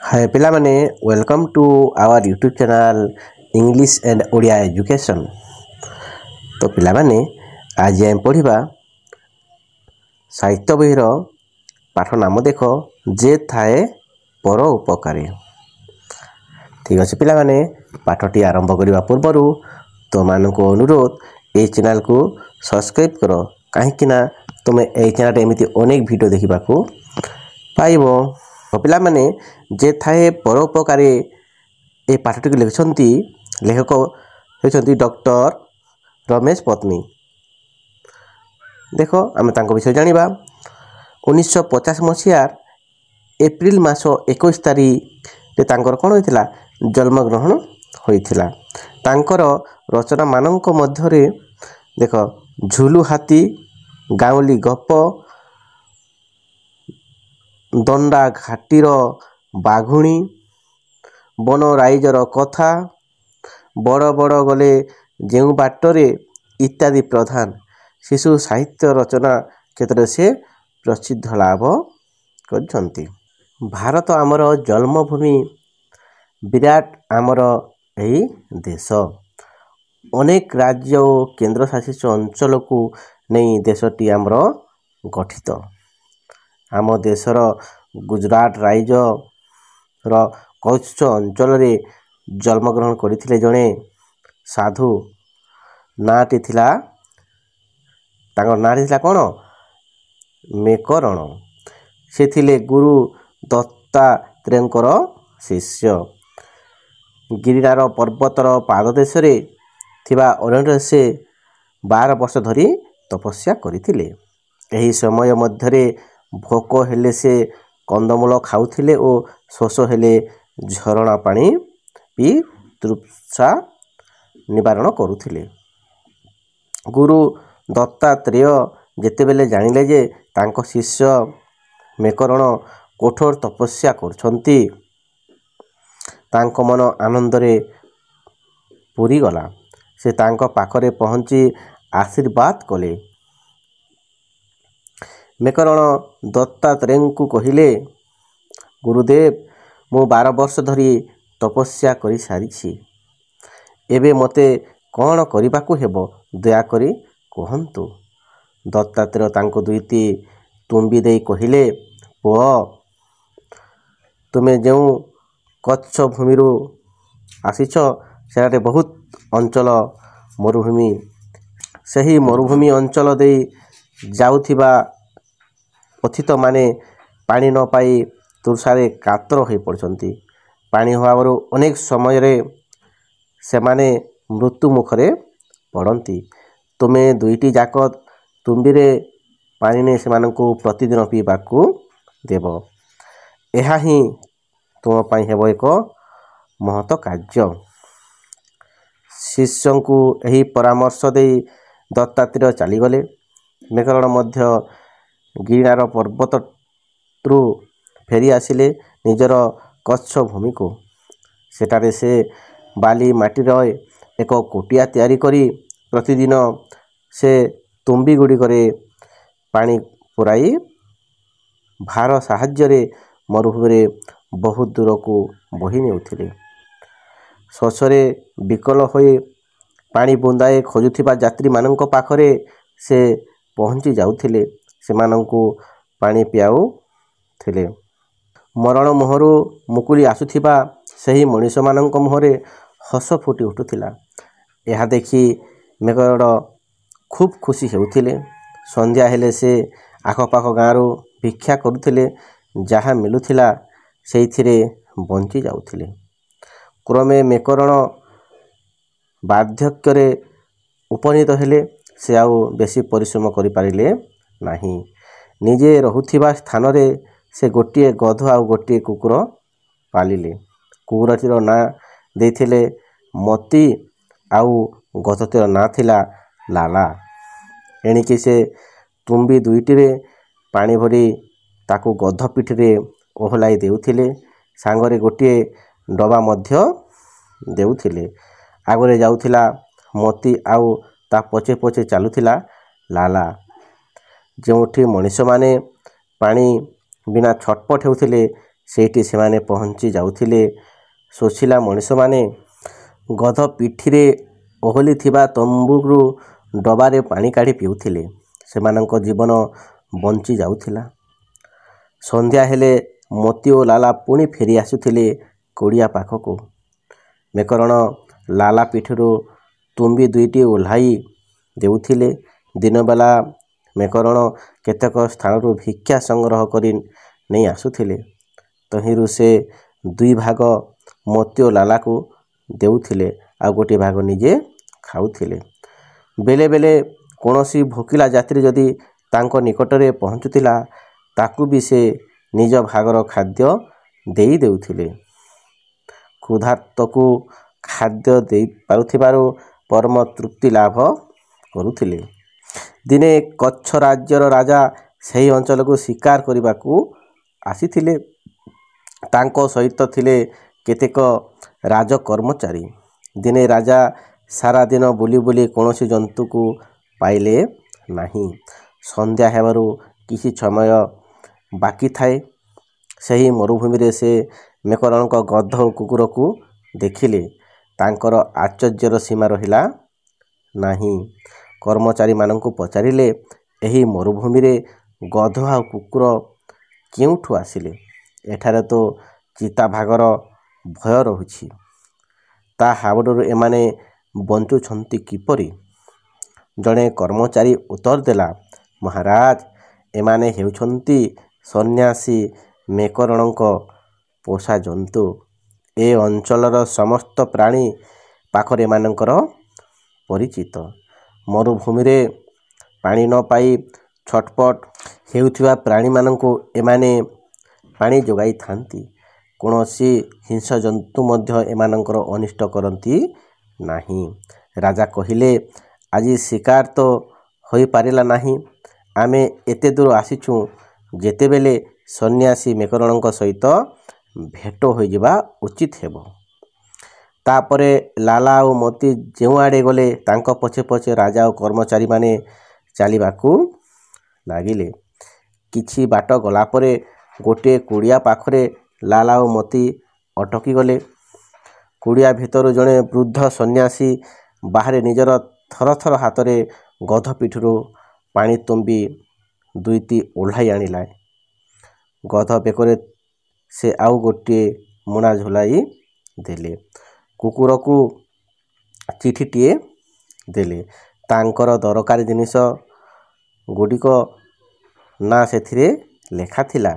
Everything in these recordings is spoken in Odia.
हाय पिलामाने welcome to our YouTube channel English and Odia education. तो पिलामाने आज हम पढ़िबा साहित्य बहीर पाठ नाम देख जे थाए पर उपकारी। ठीक अच्छे पिलामाने पाठटी आरंभ करने पूर्वर तो मानक अनुरोध ये चैनल को सब्सक्राइब कर कहीं तुम्हें यही चैनल एमती अनेक वीडियो देखा पाइब। पिला माने जे थाए परोपकारी ए पाठटी को लिखिछंती लेखक होइछंती डॉक्टर रमेश पत्नी। देखो आम तांको विषय जानिबा 1950 मसीहार एप्रिल मास 21 तारीख रे तांकर कोन होइतिला जन्म ग्रहण होइतिला। तांकर रचना मानक मध्यरे देखो झुलु हाथी, गाउली गप, दंडा घाटीर बाघुणी, बन राइजर कथा, बड़ बड़ गले जेउ बाटरे इत्यादि प्रधान शिशु साहित्य रचना क्षेत्र से प्रसिद्ध लाभ करछंती। भारत आमर जन्मभूमि, विराट आमर यही देश, अनेक राज्य और केंद्र शासित अंचल को नहीं देशटी आमर गठित। आम देशर गुजरात राज्य कच्छ अंचल रे जन्मग्रहण करथिले जणे साधु नाटी थिला। तांकर नाटी थिला कोन मेकरण। से थिले गुरु दत्तात्रेयंकर शिष्य। गिरिनार पर्वतर पाददेश रे थिबा अरण्य से 12 वर्ष धरी तपस्या करथिले। एही समय मध्यरे भोक हेले से कंदमूल खाउथिले और शोष हेले झरणा पानी पी तृप्सा निवारण करुथिले। गुरु दत्तात्रेय जेतेबेले जानिले जे तांको शिष्य मेकरण कठोर तपस्या करछंती, तांको मन आनंदरे पूरी गला। से तांको पाखरे पहुंची आशीर्वाद कले। मेकरण दत्तात्रेय को कहिले, गुरुदेव मु 12 वर्ष धरी तपस्या करि सारिछि। एबे मते कौन करिबाकू हेबो दया करी कहंतु। दत्तात्रेय तांको दुईटी तुम्बी देई कहिले, पुओ तुमे जेउ कच्छ भूमिरु आसीछ सेराटे बहुत अंचल मरुभूमि। सही मरुभूमि अंचल देई जाउथिबा पथित माने पानी न पाई तुरसारे कातर हो पड़छंती। पानी होवारो अनेक समय रे से माने मृत्यु मुखरे पड़ती। तुमे दुईटी जाक तुम्बीरे पानी ने से मानकु प्रतिदिन पीबाकू देव। एहा ही तुम पाई हेबो एक महत कार्य। शिष्य को यही परामर्श दे दत्तात्रेय चलीगले। मेकरण मध्य गिरिनार पर्वत रु फेरी आसिले निजर कच्छ भूमि को। सेटारे से बाली माटीर एक कुटिया तैयारी करी प्रतिदिन से तुम्बी गुड़ी करे पानी पुराई भार साहाय्य मरुभूमि बहुत दूर को बही नेउथिले। शोषरे विकल होई पानी बुंदाए खोजुथिबा यात्री मानक पाखरे से पहुंची जाउथिले। सेमानंकु पानी पियाउ थिले। मरण मुहरु मुकुली आसुथिबा सही मनीष मानक मुहरे हस फुटी उठुथिला। यह देखी मेकरण खूब खुशी हेउथिले। संध्या हेले से आखपाख गाँव भिक्षा करुथिले। जहाँ मिलुथिला सेइथिरे बंची जाउथिले। क्रमे मेकरण बार्धक्य उपनीत हेले। से आउ बेसी परिश्रम करि पारिले नाही। निजे रहुथिबा स्थान रे से गोटिए गध आउ गोटिए कुकुर पालिले। कुकुरटीर ना देथिले मती आउ गधटीर ना थिला लाला। एणिकी से तुम्बी दुईटी रे पानी भरी ताकू गध पिठरे ओहलाई देउथिले। सांगरे गोटिए डबा मध्य देउथिले। आगरे जाउथिला मती आउ ता पछे पछे चालुथिला लाला। जोठी मनीष माने पानी बिना छटपट हेउथिले ସେଇଠି ସେମାନେ ପହଞ୍ଚି ଯାଉଥିଲେ। ଶୋଷିଲା ମଣିଷମାନେ ଗଧ ପିଠିରେ ଓହଳିଥିବା ତମ୍ବୁରୁ ଡବାରେ ପାଣି କାଢ଼ି ପିଉଥିଲେ। ସେମାନଙ୍କ ଜୀବନ ବଞ୍ଚି ଯାଉଥିଲା। ସନ୍ଧ୍ୟା ହେଲେ ମୋତି ଓ ଲାଲା ପୁଣି ଫେରି ଆସୁଥିଲେ କୁଡ଼ିଆ ପାଖକୁ। ମେକରଣ ଲାଲା ପିଠିରୁ ତୁମ୍ବି ଦୁଇଟି ଓହ୍ଲାଇ ଦେଉଥିଲେ। ଦିନବେଲା ମେକରଣ କେତେକ ସ୍ଥାନରୁ ଭିକ୍ଷା ସଂଗ୍ରହ କରି ନେଇ ଆସୁଥିଲେ। ତହିଁରୁ ସେ 2 ଭାଗ ମୋତି ଓ ଲାଲାକୁ ଦେଉଥିଲେ, ଆଉ ଗୋଟିଏ ଭାଗ ନିଜେ ଖାଉଥିଲେ। ବେଳେ ବେଳେ କୌଣସି ଭୋକିଲା ଯାତ୍ରୀ ଯଦି ତାଙ୍କ ନିକଟରେ ପହଞ୍ଚୁଥିଲା, ତାକୁ ବି ସେ ନିଜ ଭାଗର ଖାଦ୍ୟ ଦେଇ ଦେଉଥିଲେ। କ୍ଷୁଧାର୍ତ୍ତକୁ ଖାଦ୍ୟ ଦେଇପାରୁଥିବାରୁ ପରମ ତୃପ୍ତି ଲାଭ କରୁଥିଲେ। ଦିନେ କଚ୍ଛ ରାଜ୍ୟର ରାଜା ସେହି ଅଞ୍ଚଳକୁ ଶିକାର କରିବାକୁ ଆସିଥିଲେ। ତାଙ୍କ ସହିତ ଥିଲେ କେତେକ ରାଜକର୍ମଚାରୀ। ଦିନେ ରାଜା ସାରା ଦିନ ବୁଲି ବୁଲି କୌଣସି ଜନ୍ତୁକୁ ପାଇଲେ ନାହିଁ। ସନ୍ଧ୍ୟା ହେବାରୁ କିଛି ସମୟ ବାକି ଥାଏ। ସେହି ମରୁଭୂମିରେ ସେ ମେକରଣଙ୍କ ଗଧ ଓ କୁକୁରକୁ ଦେଖିଲେ। ତାଙ୍କର ଆଶ୍ଚର୍ଯ୍ୟର ସୀମା ରହିଲା ନାହିଁ। କର୍ମଚାରୀମାନଙ୍କୁ ପଚାରିଲେ, ଏହି ମରୁଭୂମିରେ ଗଧ ଆଉ କୁକୁର କେଉଁଠୁ ଆସିଲେ? ଏଠାରେ ତ ଚିତାବାଘର ଭୟ ରହୁଛି। ତା ହାବୁଡ଼ରୁ ଏମାନେ ବଞ୍ଚୁଛନ୍ତି କିପରି? ଜଣେ କର୍ମଚାରୀ ଉତ୍ତର ଦେଲା, ମହାରାଜ, ଏମାନେ ହେଉଛନ୍ତି ସନ୍ନ୍ୟାସୀ ମେକରଣଙ୍କ ପୋଷା ଜନ୍ତୁ। ଏ ଅଞ୍ଚଳର ସମସ୍ତ ପ୍ରାଣୀ ପାଖରେ ଏମାନଙ୍କର ପରିଚିତ। ମରୁଭୂମିରେ ପାଣି ନ ପାଇ ଛଟପଟ ହେଉଥିବା ପ୍ରାଣୀମାନଙ୍କୁ ଏମାନେ ପାଣି ଯୋଗାଇଥାନ୍ତି। କୌଣସି ହିଂସ୍ରଜନ୍ତୁ ମଧ୍ୟ ଏମାନଙ୍କର ଅନିଷ୍ଟ କରନ୍ତି ନାହିଁ। ରାଜା କହିଲେ, ଆଜି ଶିକାର ତ ହୋଇପାରିଲା ନାହିଁ। ଆମେ ଏତେ ଦୂର ଆସିଛୁ ଯେତେବେଳେ ସନ୍ନ୍ୟାସୀ ମେକରଣଙ୍କ ସହିତ ଭେଟ ହୋଇଯିବା ଉଚିତ ହେବ। ତାପରେ ଲାଲା ଓ ମୋତି ଯେଉଁଆଡ଼େ ଗଲେ, ତାଙ୍କ ପଛେ ପଛେ ରାଜା ଓ କର୍ମଚାରୀମାନେ ଚାଲିବାକୁ ଲାଗିଲେ। କିଛି ବାଟ ଗଲାପରେ ଗୋଟିଏ କୁଡ଼ିଆ ପାଖରେ ଲାଲା ଓ ମୋତି ଅଟକିଗଲେ। କୁଡ଼ିଆ ଭିତରୁ ଜଣେ ବୃଦ୍ଧ ସନ୍ନ୍ୟାସୀ ବାହାରି ନିଜର ଥରଥର ହାତରେ ଗଧ ପିଠିରୁ ପାଣି ତୁମ୍ବି 2ଟି ଓହ୍ଲାଇ ଆଣିଲେ। ଗଧ ବେକରେ ସେ ଆଉ ଗୋଟିଏ ମୁଣା ଝୁଲାଇ ଦେଲେ। କୁକୁରକୁ ଚିଠିଟିଏ ଦେଲେ। ତାଙ୍କର ଦରକାରୀ ଜିନିଷ ଗୁଡ଼ିକ ନାଁ ସେଥିରେ ଲେଖାଥିଲା।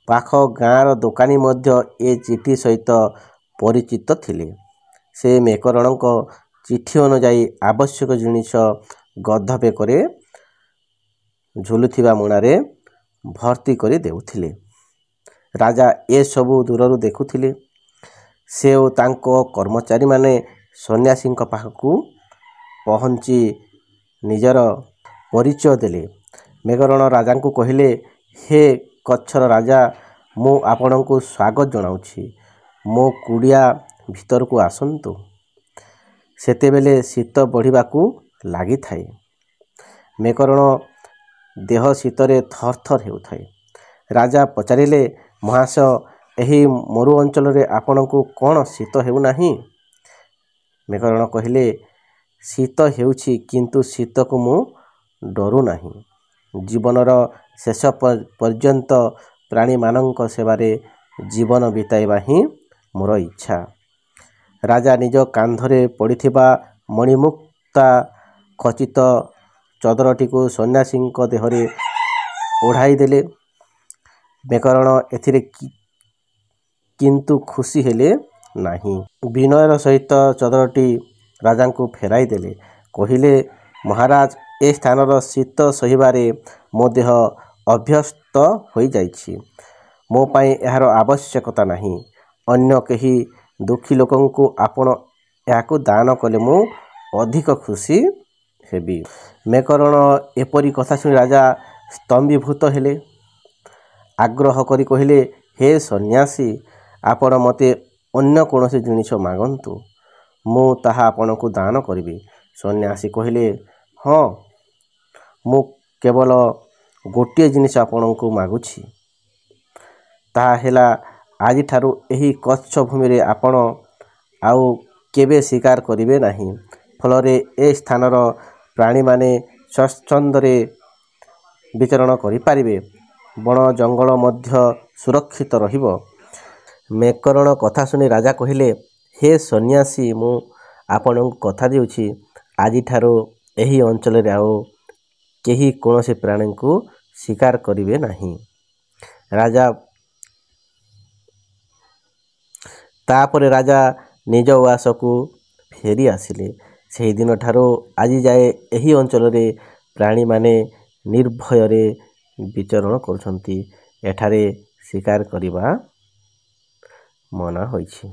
ପାଖ ଗାଁର ଦୋକାନୀ ମଧ୍ୟ ଏ ଚିଠି ସହିତ ପରିଚିତ ଥିଲେ। ସେ ମେକରଣଙ୍କ ଚିଠି ଅନୁଯାୟୀ ଆବଶ୍ୟକ ଜିନିଷ ଗଧ ବେକରେ ଝୁଲୁଥିବା ମୁଣାରେ ଭର୍ତ୍ତି କରି ଦେଉଥିଲେ। ରାଜା ଏସବୁ ଦୂରରୁ ଦେଖୁଥିଲେ। ସେ ଓ ତାଙ୍କ କର୍ମଚାରୀମାନେ ସନ୍ନ୍ୟାସୀଙ୍କ ପାଖକୁ ପହଞ୍ଚି ନିଜର ପରିଚୟ ଦେଲେ। ମେକରଣ ରାଜାଙ୍କୁ କହିଲେ, ହେ କଚ୍ଛର ରାଜା, ମୁଁ ଆପଣଙ୍କୁ ସ୍ୱାଗତ ଜଣାଉଛି। ମୋ କୁଡ଼ିଆ ଭିତରକୁ ଆସନ୍ତୁ। ସେତେବେଳେ ଶୀତ ବଢ଼ିବାକୁ ଲାଗିଥାଏ। ମେକରଣ ଦେହ ଶୀତରେ ଥରଥର ହେଉଥାଏ। ରାଜା ପଚାରିଲେ, ମହାଶୟ, ଏହି ମରୁ ଅଞ୍ଚଳରେ ଆପଣଙ୍କୁ କ'ଣ ଶୀତ ହେଉନାହିଁ? ମେକରଣ କହିଲେ, ଶୀତ ହେଉଛି, କିନ୍ତୁ ଶୀତକୁ ମୁଁ ଡରୁନାହିଁ। ଜୀବନର ଶେଷ ପର୍ଯ୍ୟନ୍ତ ପ୍ରାଣୀମାନଙ୍କ ସେବାରେ ଜୀବନ ବିତାଇବା ହିଁ ମୋର ଇଚ୍ଛା। ରାଜା ନିଜ କାନ୍ଧରେ ପଡ଼ିଥିବା ମଣିମୁକ୍ତା ଖଚିତ ଚଦରଟିକୁ ସନ୍ନ୍ୟାସୀଙ୍କ ଦେହରେ ଓଢ଼ାଇ ଦେଲେ। ମେକରଣ ଏଥିରେ କିନ୍ତୁ ଖୁସି ହେଲେ ନାହିଁ। ବିନୟର ସହିତ ଚଦରଟି ରାଜାଙ୍କୁ ଫେରାଇ ଦେଲେ। କହିଲେ, ମହାରାଜ, ଏ ସ୍ଥାନର ଶୀତ ସହିବାରେ ମୋ ଦେହ ଅଭ୍ୟସ୍ତ ହୋଇଯାଇଛି। ମୋ ପାଇଁ ଏହାର ଆବଶ୍ୟକତା ନାହିଁ। ଅନ୍ୟ କେହି ଦୁଃଖୀ ଲୋକଙ୍କୁ ଆପଣ ଏହାକୁ ଦାନ କଲେ ମୁଁ ଅଧିକ ଖୁସି ହେବି। ମେକରଣ ଏପରି କଥା ଶୁଣି ରାଜା ସ୍ତମ୍ଭୀଭୂତ ହେଲେ। ଆଗ୍ରହ କରି କହିଲେ, ହେ ସନ୍ନ୍ୟାସୀ, ଆପଣ ମୋତେ ଅନ୍ୟ କୌଣସି ଜିନିଷ ମାଗନ୍ତୁ, ମୁଁ ତାହା ଆପଣଙ୍କୁ ଦାନ କରିବି। ସନ୍ନ୍ୟାସୀ କହିଲେ, ହଁ, ମୁଁ କେବଳ ଗୋଟିଏ ଜିନିଷ ଆପଣଙ୍କୁ ମାଗୁଛି। ତାହା ହେଲା ଆଜିଠାରୁ ଏହି କଚ୍ଛ ଭୂମିରେ ଆପଣ ଆଉ କେବେ ଶିକାର କରିବେ ନାହିଁ। ଫଳରେ ଏ ସ୍ଥାନର ପ୍ରାଣୀମାନେ ସ୍ୱଚ୍ଛନ୍ଦରେ ବିଚରଣ କରିପାରିବେ। ବଣ ଜଙ୍ଗଲ ମଧ୍ୟ ସୁରକ୍ଷିତ ରହିବ। ମେକରଣ କଥା ଶୁଣି ରାଜା କହିଲେ, ହେ ସନ୍ନ୍ୟାସୀ, ମୁଁ ଆପଣଙ୍କୁ କଥା ଦେଉଛି, ଆଜିଠାରୁ ଏହି ଅଞ୍ଚଳରେ ଆଉ କେହି କୌଣସି ପ୍ରାଣୀଙ୍କୁ ଶିକାର କରିବେ ନାହିଁ। ତାପରେ ରାଜା ନିଜ ଉଆସକୁ ଫେରି ଆସିଲେ। ସେହିଦିନ ଠାରୁ ଆଜି ଯାଏ ଏହି ଅଞ୍ଚଳରେ ପ୍ରାଣୀମାନେ ନିର୍ଭୟରେ ବିଚରଣ କରୁଛନ୍ତି। ଏଠାରେ ଶିକାର କରିବା ମନା ହୋଇଛି।